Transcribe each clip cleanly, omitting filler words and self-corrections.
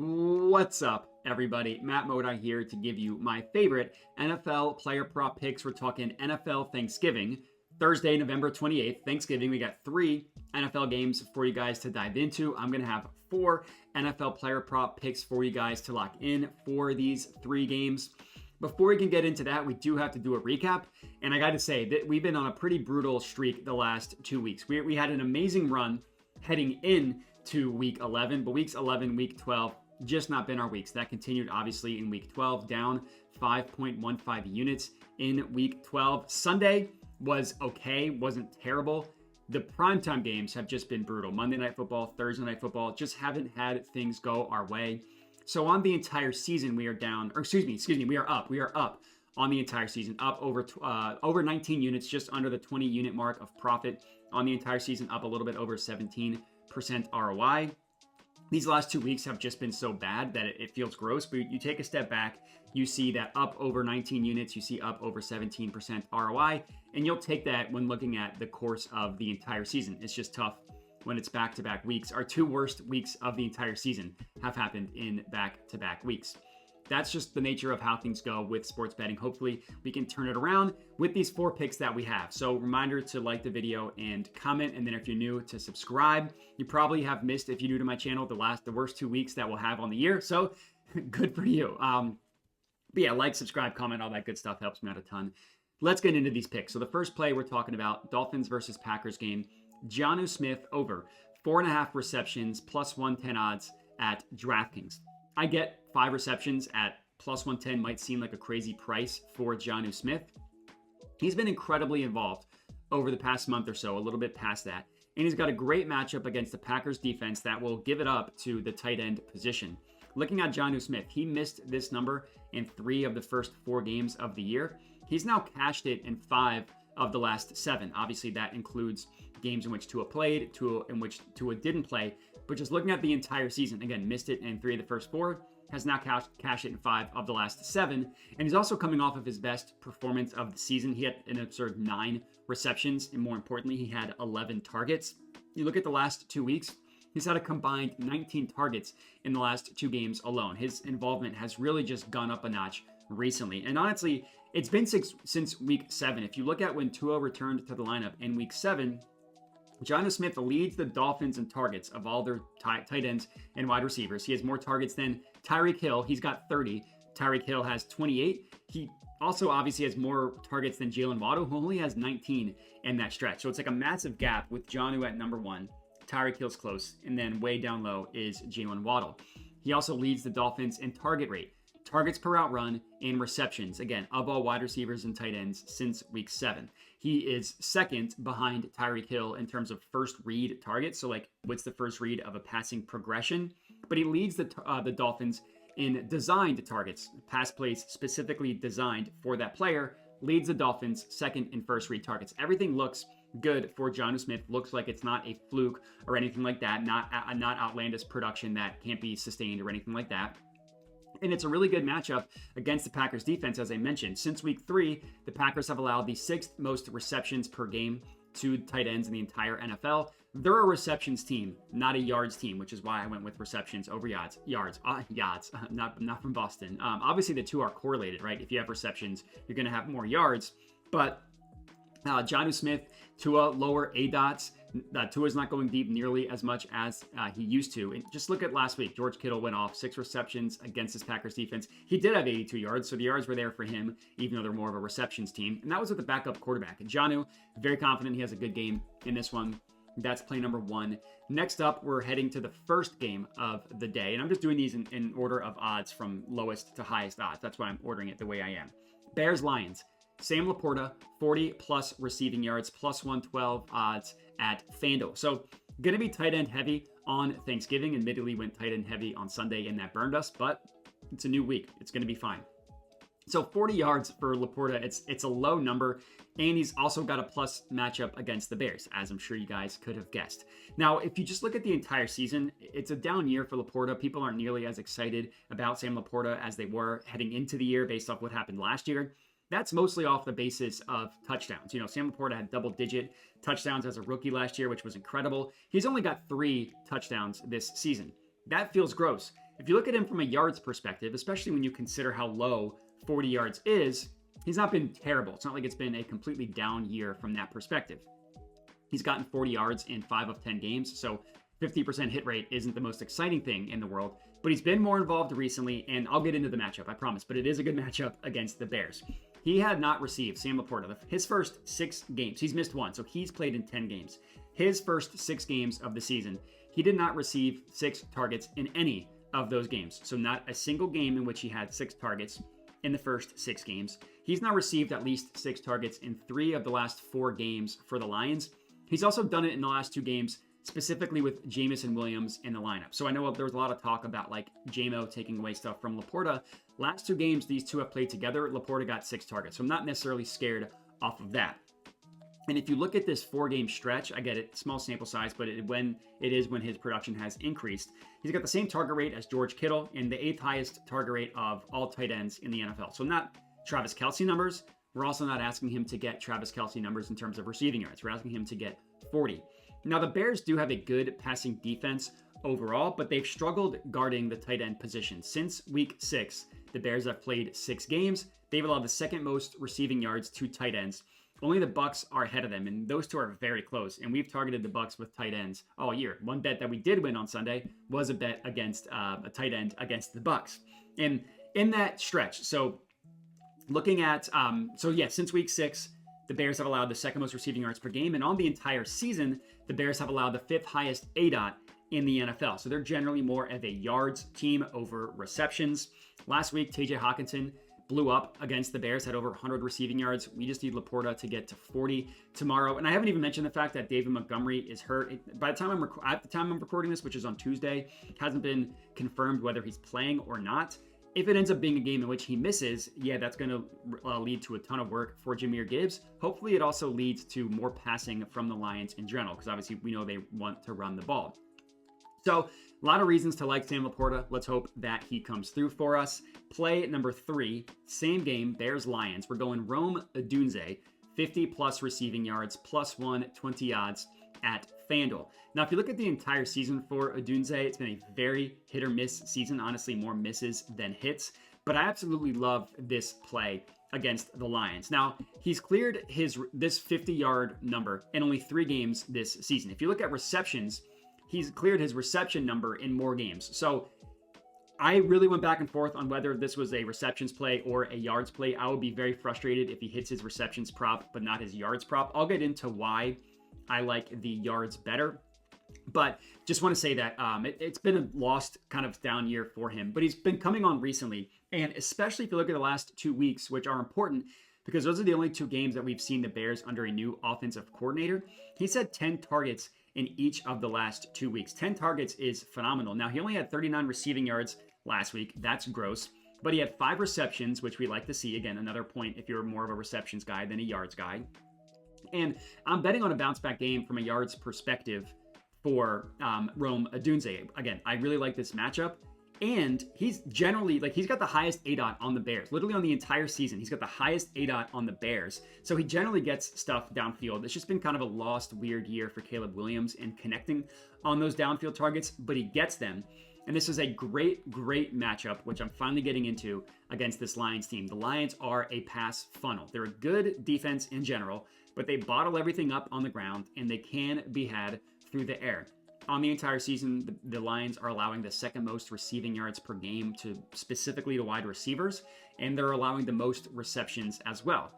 What's up, everybody? Matt Modi here to give you my favorite NFL player prop picks. We're talking NFL Thanksgiving, Thursday, November 28th. Thanksgiving, we got 3 NFL games for you guys to dive into. I'm going to have 4 NFL player prop picks for you guys to lock in for these 3 games. Before we can get into that, we do have to do a recap. And I got to say that we've been on a pretty brutal streak the last 2 weeks. We had an amazing run heading in to week 11, but weeks 11, week 12, just not been our weeks. That continued obviously in week 12, down 5.15 units in week 12. Sunday was okay, wasn't terrible. The primetime games have just been brutal. Monday Night Football, Thursday Night Football, just haven't had things go our way. So on the entire season, we are down, or excuse me, we are up. We are up on the entire season, up over 19 units, just under the 20 unit mark of profit on the entire season, up a little bit over 17% ROI. These last 2 weeks have just been so bad that it feels gross, but you take a step back, you see that up over 19 units, you see up over 17% ROI, and you'll take that when looking at the course of the entire season. It's just tough when it's back-to-back weeks. Our 2 worst weeks of the entire season have happened in back-to-back weeks. That's just the nature of how things go with sports betting. Hopefully, we can turn it around with these 4 picks that we have. So reminder to like the video and comment. And then if you're new, to subscribe. You probably have missed, if you're new to my channel, the worst 2 weeks that we'll have on the year. So good for you. But yeah, like, subscribe, comment, all that good stuff helps me out a ton. Let's get into these picks. So the first play we're talking about, Dolphins versus Packers game. Jonnu Smith over 4.5 receptions, plus 110 odds at DraftKings. I get 5 receptions at plus 110 might seem like a crazy price for Jonnu Smith. He's been incredibly involved over the past month or so, a little bit past that. And he's got a great matchup against the Packers defense that will give it up to the tight end position. Looking at Jonnu Smith, he missed this number in 3 of the first 4 games of the year. He's now cashed it in 5 of the last 7. Obviously, that includes games in which Tua played, in which Tua didn't play. But just looking at the entire season, again, missed it in 3 of the first 4, has now cashed it in 5 of the last 7. And he's also coming off of his best performance of the season. He had an absurd 9 receptions, and more importantly, he had 11 targets. You look at the last 2 weeks, he's had a combined 19 targets in the last 2 games alone. His involvement has really just gone up a notch recently. And honestly, it's been since week 7. If you look at when Tua returned to the lineup in week 7, Jonnu Smith leads the Dolphins in targets of all their tight ends and wide receivers. He has more targets than Tyreek Hill. He's got 30. Tyreek Hill has 28. He also obviously has more targets than Jalen Waddle, who only has 19 in that stretch. So it's like a massive gap with Jonnu at number 1. Tyreek Hill's close. And then way down low is Jalen Waddle. He also leads the Dolphins in target rate, targets per route run, and receptions, again, of all wide receivers and tight ends since week 7. He is second behind Tyreek Hill in terms of first read targets. So like, what's the first read of a passing progression? But he leads the Dolphins in designed targets, pass plays specifically designed for that player, leads the Dolphins second in first read targets. Everything looks good for Jonnu Smith. Looks like it's not a fluke or anything like that, not outlandish production that can't be sustained or anything like that. And it's a really good matchup against the Packers defense, as I mentioned. Since week 3, the Packers have allowed the 6th most receptions per game to tight ends in the entire NFL. They're a receptions team, not a yards team, which is why I went with receptions over yards, not from Boston. Obviously, the 2 are correlated, right? If you have receptions, you're going to have more yards. But Jonnu Smith, Tua, lower ADOTs. Tua's not going deep nearly as much as he used to. And just look at last week. George Kittle went off 6 receptions against this Packers defense. He did have 82 yards, so the yards were there for him, even though they're more of a receptions team. And that was with the backup quarterback. And Jonnu, very confident he has a good game in this one. That's play number 1. Next up, we're heading to the first game of the day. And I'm just doing these in order of odds from lowest to highest odds. That's why I'm ordering it the way I am. Bears-Lions. Sam LaPorta, 40-plus receiving yards, plus 112 odds at FanDuel. So going to be tight end heavy on Thanksgiving. Admittedly, went tight end heavy on Sunday, and that burned us, but it's a new week. It's going to be fine. So 40 yards for LaPorta, it's a low number, and he's also got a plus matchup against the Bears, as I'm sure you guys could have guessed. Now, if you just look at the entire season, it's a down year for LaPorta. People aren't nearly as excited about Sam LaPorta as they were heading into the year based off what happened last year. That's mostly off the basis of touchdowns. You know, Sam LaPorta had double-digit touchdowns as a rookie last year, which was incredible. He's only got 3 touchdowns this season. That feels gross. If you look at him from a yards perspective, especially when you consider how low 40 yards is, he's not been terrible. It's not like it's been a completely down year from that perspective. He's gotten 40 yards in 5 of 10 games, so 50% hit rate isn't the most exciting thing in the world, but he's been more involved recently, and I'll get into the matchup, I promise, but it is a good matchup against the Bears. He had not received, Sam LaPorta, his first 6 games. He's missed 1, so he's played in 10 games. His first 6 games of the season, he did not receive 6 targets in any of those games. So not a single game in which he had 6 targets in the first 6 games. He's now received at least 6 targets in 3 of the last 4 games for the Lions. He's also done it in the last 2 games, specifically with Jameson Williams in the lineup. So I know there was a lot of talk about like JMO taking away stuff from LaPorta. Last 2 games, these two have played together. LaPorta got 6 targets. So I'm not necessarily scared off of that. And if you look at this 4-game stretch, I get it, small sample size, but when his production has increased, he's got the same target rate as George Kittle and the 8th highest target rate of all tight ends in the NFL. So not Travis Kelce numbers. We're also not asking him to get Travis Kelce numbers in terms of receiving yards. We're asking him to get 40. Now, the Bears do have a good passing defense overall, but they've struggled guarding the tight end position. Since week 6, the Bears have played 6 games. They've allowed the second most receiving yards to tight ends. Only the Bucs are ahead of them, and those two are very close. And we've targeted the Bucs with tight ends all year. One bet that we did win on Sunday was a bet against a tight end against the Bucs. And in that stretch, so looking at, since week 6, the Bears have allowed the second most receiving yards per game. And on the entire season, the Bears have allowed the 5th highest ADOT in the NFL. So they're generally more of a yards team over receptions. Last week, TJ Hawkinson blew up against the Bears, had over 100 receiving yards. We just need LaPorta to get to 40 tomorrow. And I haven't even mentioned the fact that David Montgomery is hurt. By the time at the time I'm recording this, which is on Tuesday, it hasn't been confirmed whether he's playing or not. If it ends up being a game in which he misses, that's going to lead to a ton of work for Jahmyr Gibbs. Hopefully it also leads to more passing from the Lions in general, because obviously we know they want to run the ball. So a lot of reasons to like Sam LaPorta. Let's hope that he comes through for us. Play number 3, same game, Bears-Lions. We're going Rome Odunze, 50-plus receiving yards, +1, 20 odds at FanDuel. Now, if you look at the entire season for Odunze, it's been a very hit-or-miss season. Honestly, more misses than hits. But I absolutely love this play against the Lions. Now, he's cleared this 50-yard number in only 3 games this season. If you look at receptions, he's cleared his reception number in more games. So I really went back and forth on whether this was a receptions play or a yards play. I would be very frustrated if he hits his receptions prop, but not his yards prop. I'll get into why I like the yards better. But just want to say that it's been a lost kind of down year for him. But he's been coming on recently. And especially if you look at the last 2 weeks, which are important, because those are the only 2 games that we've seen the Bears under a new offensive coordinator. He's had 10 targets in each of the last 2 weeks. 10 targets is phenomenal. Now, he only had 39 receiving yards last week. That's gross. But he had 5 receptions, which we like to see. Again, another point if you're more of a receptions guy than a yards guy. And I'm betting on a bounce back game from a yards perspective for Rome Odunze. Again, I really like this matchup. And he's generally, he's got the highest ADOT on the Bears. Literally on the entire season, he's got the highest ADOT on the Bears. So he generally gets stuff downfield. It's just been kind of a lost, weird year for Caleb Williams in connecting on those downfield targets, but he gets them. And this is a great, great matchup, which I'm finally getting into against this Lions team. The Lions are a pass funnel. They're a good defense in general, but they bottle everything up on the ground, and they can be had through the air. On the entire season, the Lions are allowing the second most receiving yards per game specifically to wide receivers, and they're allowing the most receptions as well.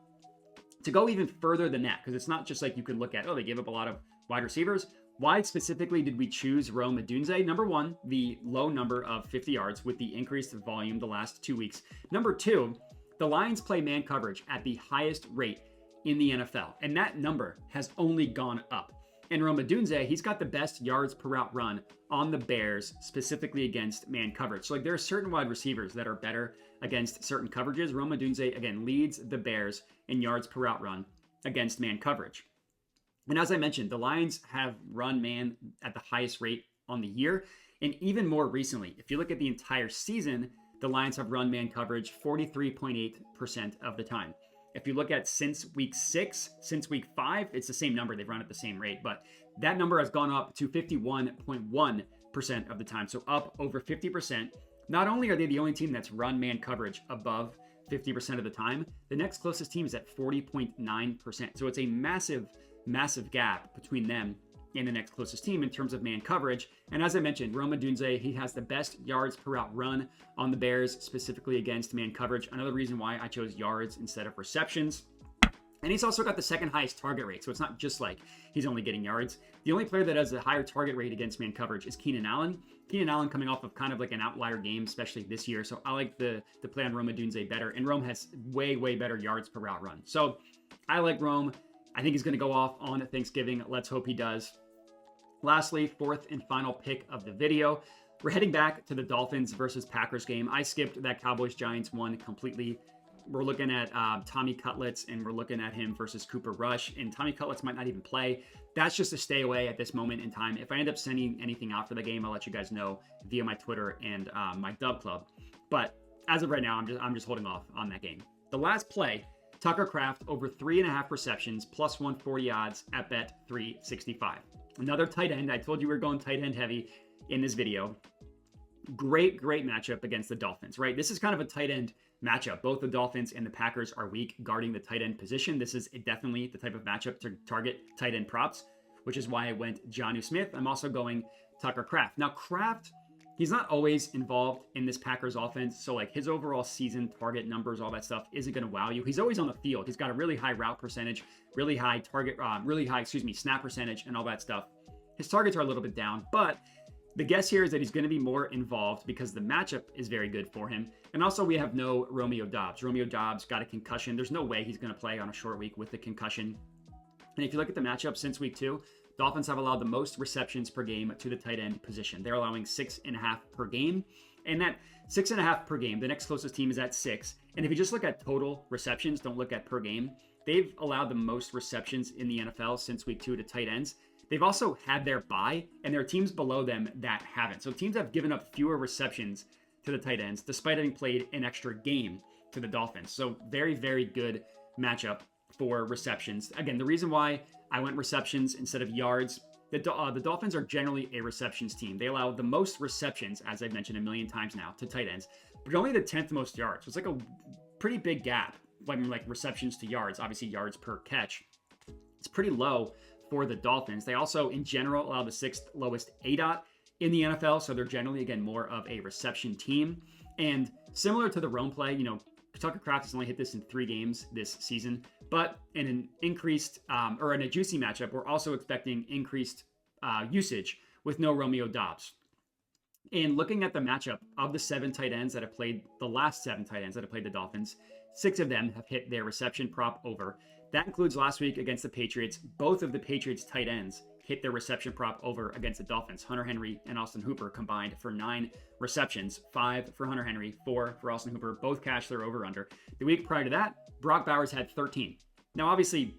To go even further than that, because it's not just like you could look at, they gave up a lot of wide receivers. Why specifically did we choose Rome Odunze? Number 1, the low number of 50 yards with the increased volume the last 2 weeks. Number 2, the Lions play man coverage at the highest rate in the NFL, and that number has only gone up. And Rome Odunze, he's got the best yards per route run on the Bears, specifically against man coverage. So there are certain wide receivers that are better against certain coverages. Rome Odunze, again, leads the Bears in yards per route run against man coverage. And as I mentioned, the Lions have run man at the highest rate on the year. And even more recently, if you look at the entire season, the Lions have run man coverage 43.8% of the time. If you look at since week 6, since week 5, it's the same number. They've run at the same rate, but that number has gone up to 51.1% of the time. So up over 50%. Not only are they the only team that's run man coverage above 50% of the time, the next closest team is at 40.9%. So it's a massive, massive gap between them and the next closest team in terms of man coverage. And as I mentioned, Rome Odunze, he has the best yards per route run on the Bears, specifically against man coverage. Another reason why I chose yards instead of receptions. And he's also got the second highest target rate. So it's not just like he's only getting yards. The only player that has a higher target rate against man coverage is Keenan Allen. Keenan Allen coming off of kind of like an outlier game, especially this year. So I like the play on Rome Odunze better. And Rome has way, way better yards per route run. So I like Rome. I think he's going to go off on Thanksgiving. Let's hope he does. Lastly, fourth and final pick of the video. We're heading back to the Dolphins versus Packers game. I skipped that Cowboys-Giants one completely. We're looking at Tommy Cutlets, and we're looking at him versus Cooper Rush, and Tommy Cutlets might not even play. That's just a stay away at this moment in time. If I end up sending anything out for the game, I'll let you guys know via my Twitter and my Dub Club. But as of right now, I'm just holding off on that game. The last play, Tucker Kraft over 3.5 receptions, plus 140 odds at bet 365. Another tight end. I told you we were going tight end heavy in this video. Great matchup against the Dolphins, right? This is kind of a tight end matchup. Both the Dolphins and the Packers are weak guarding the tight end position. This is definitely the type of matchup to target tight end props, which is why I went Jonnu Smith. I'm also going Tucker Kraft. Now, Kraft, he's not always involved in this Packers offense, so like his overall season target numbers, all that stuff isn't going to wow you. He's always on the field. He's got a really high route percentage, really high snap percentage, and all that stuff. His targets are a little bit down, but the guess here is that he's going to be more involved because the matchup is very good for him. And also we have no Romeo Doubs. Romeo Doubs got a concussion. There's no way he's going to play on a short week with the concussion. And if you look at the matchup since week 2, Dolphins have allowed the most receptions per game to the tight end position. They're allowing 6.5 per game. And that 6.5 per game, the next closest team is at 6. And if you just look at total receptions, don't look at per game, they've allowed the most receptions in the NFL since week 2 to tight ends. They've also had their bye, and there are teams below them that haven't. So teams have given up fewer receptions to the tight ends, despite having played an extra game to the Dolphins. So very, very good matchup for receptions. Again, the reason why I went receptions instead of yards, the Dolphins are generally a receptions team. They allow the most receptions, as I've mentioned a million times now, to tight ends, but only the 10th most yards. So it's like a pretty big gap, like receptions to yards, obviously yards per catch. It's pretty low for the Dolphins. They also, in general, allow the 6th lowest ADOT in the NFL, so they're generally, again, more of a reception team. And similar to the Rome play, Tucker Kraft has only hit this in 3 games this season, but in an increased, or in a juicy matchup, we're also expecting increased usage with no Romeo Doubs. And looking at the matchup of the 7 tight ends that have played, the last 7 tight ends that have played the Dolphins, 6 of them have hit their reception prop over. That includes last week against the Patriots. Both of the Patriots tight ends hit their reception prop over against the Dolphins. Hunter Henry and Austin Hooper combined for 9 receptions, 5 for Hunter Henry, 4 for Austin Hooper. Both cashed their over-under. The week prior to that, Brock Bowers had 13. Now, obviously,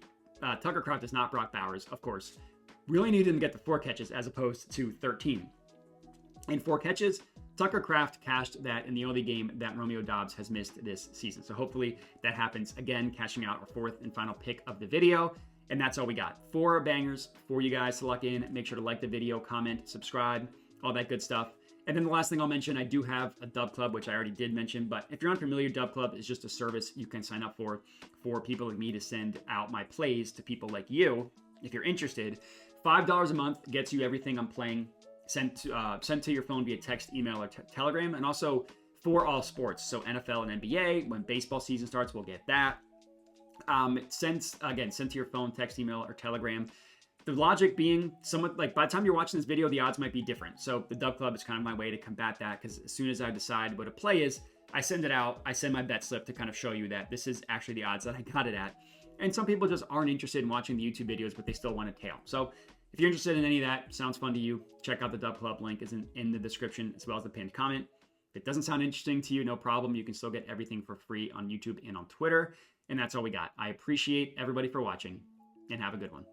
Tucker Kraft is not Brock Bowers, of course. Really needed him to get the 4 catches as opposed to 13. And 4 catches, Tucker Kraft cashed that in the only game that Romeo Doubs has missed this season. So hopefully that happens again, cashing out our 4th and final pick of the video. And that's all we got. 4 bangers for you guys to lock in. Make sure to like the video, comment, subscribe, all that good stuff. And then the last thing I'll mention, I do have a Dub Club, which I already did mention. But if you're unfamiliar, Dub Club is just a service you can sign up for people like me to send out my plays to people like you. If you're interested, $5 a month gets you everything I'm playing sent to your phone via text, email, or Telegram. And also for all sports. So NFL and NBA, when baseball season starts, we'll get that. Sent to your phone, text, email, or Telegram. The logic being somewhat like by the time you're watching this video, the odds might be different. So the Dub Club is kind of my way to combat that, because as soon as I decide what a play is, I send it out. I send my bet slip to kind of show you that this is actually the odds that I got it at. And some people just aren't interested in watching the YouTube videos, but they still want a tail. So if you're interested in any of that, sounds fun to you, check out the Dub Club. Link is in the description as well as the pinned comment. If it doesn't sound interesting to you, no problem. You can still get everything for free on YouTube and on Twitter. And that's all we got. I appreciate everybody for watching, and have a good one.